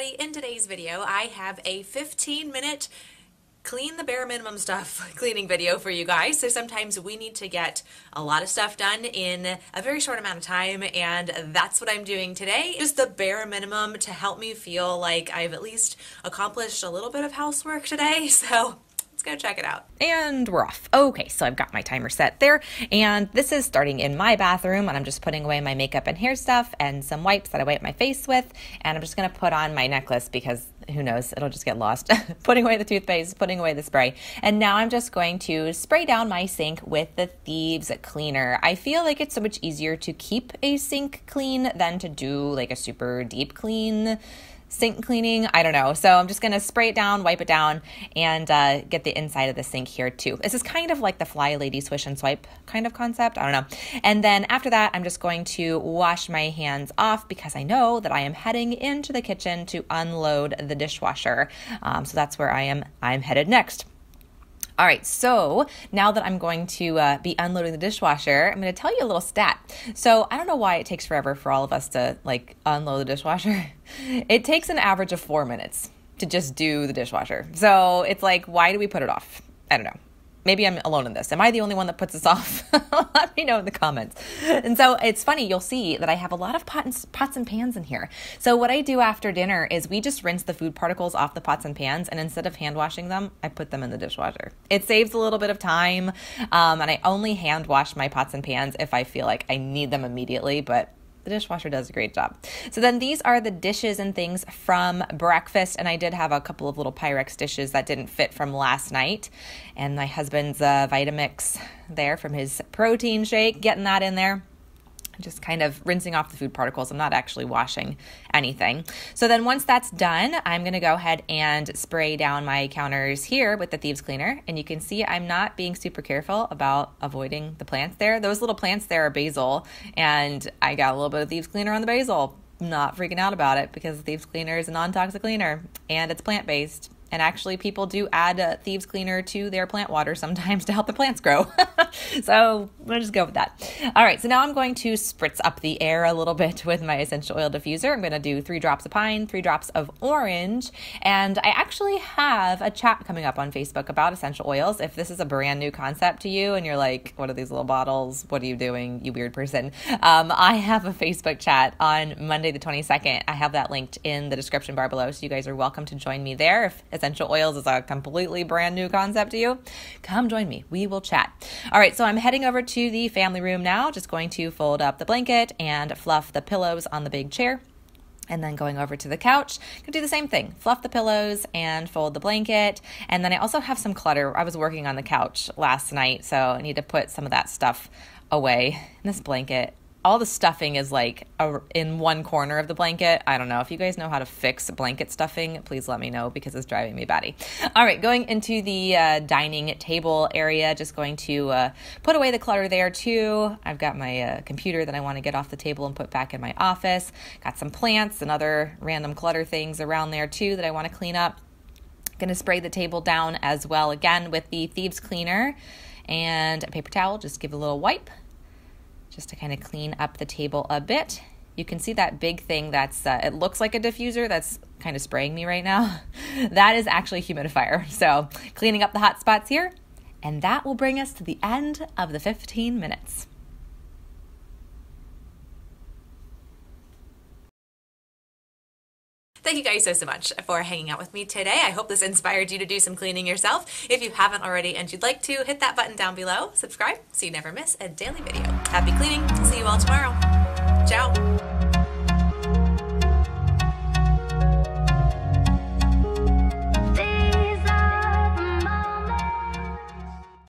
everybody. In today's video, I have a 15-minute clean the bare minimum stuff cleaning video for you guys. So sometimes we need to get a lot of stuff done in a very short amount of time, and that's what I'm doing today. Just the bare minimum to help me feel like I've at least accomplished a little bit of housework today. So let's go check it out. And we're off. Okay, so I've got my timer set there, and this is starting in my bathroom, and I'm just putting away my makeup and hair stuff and some wipes that I wipe my face with, and I'm just gonna put on my necklace because who knows, it'll just get lost. Putting away the toothpaste, putting away the spray, and now I'm just going to spray down my sink with the Thieves cleaner. I feel like it's so much easier to keep a sink clean than to do like a super deep clean sink cleaning. I don't know. So I'm just going to spray it down, wipe it down, and get the inside of the sink here too. This is kind of like the Fly Lady Swish and Swipe kind of concept. I don't know. And then after that, I'm just going to wash my hands off because I know that I am heading into the kitchen to unload the dishwasher. So that's where I'm headed next. All right, so now that I'm going to be unloading the dishwasher, I'm going to tell you a little stat. So I don't know why it takes forever for all of us to like unload the dishwasher. It takes an average of 4 minutes to just do the dishwasher. So it's like, why do we put it off? I don't know. Maybe I'm alone in this. Am I the only one that puts this off? Let me know in the comments. And so it's funny, you'll see that I have a lot of pots and pans in here. So what I do after dinner is we just rinse the food particles off the pots and pans, and instead of hand washing them, I put them in the dishwasher. It saves a little bit of time, and I only hand wash my pots and pans if I feel like I need them immediately, but the dishwasher does a great job. So then these are the dishes and things from breakfast. And I did have a couple of little Pyrex dishes that didn't fit from last night. And my husband's Vitamix there from his protein shake, getting that in there. Just kind of rinsing off the food particles. I'm not actually washing anything. So then once that's done, I'm going to go ahead and spray down my counters here with the Thieves cleaner. And you can see I'm not being super careful about avoiding the plants there. Those little plants there are basil, and I got a little bit of Thieves cleaner on the basil. Not freaking out about it because the Thieves cleaner is a non-toxic cleaner and it's plant-based. And actually, people do add Thieves cleaner to their plant water sometimes to help the plants grow. So we'll just go with that. All right, so now I'm going to spritz up the air a little bit with my essential oil diffuser. I'm going to do 3 drops of pine, 3 drops of orange. And I actually have a chat coming up on Facebook about essential oils. If this is a brand new concept to you and you're like, what are these little bottles? What are you doing, you weird person? I have a Facebook chat on Monday the 22nd. I have that linked in the description bar below. So you guys are welcome to join me there. If essential oils is a completely brand new concept to you, come join me. We will chat. All right, so I'm heading over to the family room now, just going to fold up the blanket and fluff the pillows on the big chair. And then going over to the couch, gonna do the same thing. Fluff the pillows and fold the blanket. And then I also have some clutter. I was working on the couch last night, so I need to put some of that stuff away. And this blanket, all the stuffing is like in one corner of the blanket. I don't know. If you guys know how to fix blanket stuffing, please let me know because it's driving me batty. All right, going into the dining table area, just going to put away the clutter there too. I've got my computer that I want to get off the table and put back in my office. Got some plants and other random clutter things around there too that I want to clean up. Going to spray the table down as well, again with the Thieves cleaner and a paper towel. Just give a little wipe, just to kind of clean up the table a bit. You can see that big thing that's, it looks like a diffuser that's kind of spraying me right now. That is actually a humidifier. So cleaning up the hot spots here, and that will bring us to the end of the 15 minutes. Thank you guys so much for hanging out with me today. I hope this inspired you to do some cleaning yourself. If you haven't already and you'd like to, hit that button down below, subscribe so you never miss a daily video. Happy cleaning. See you all tomorrow. Ciao.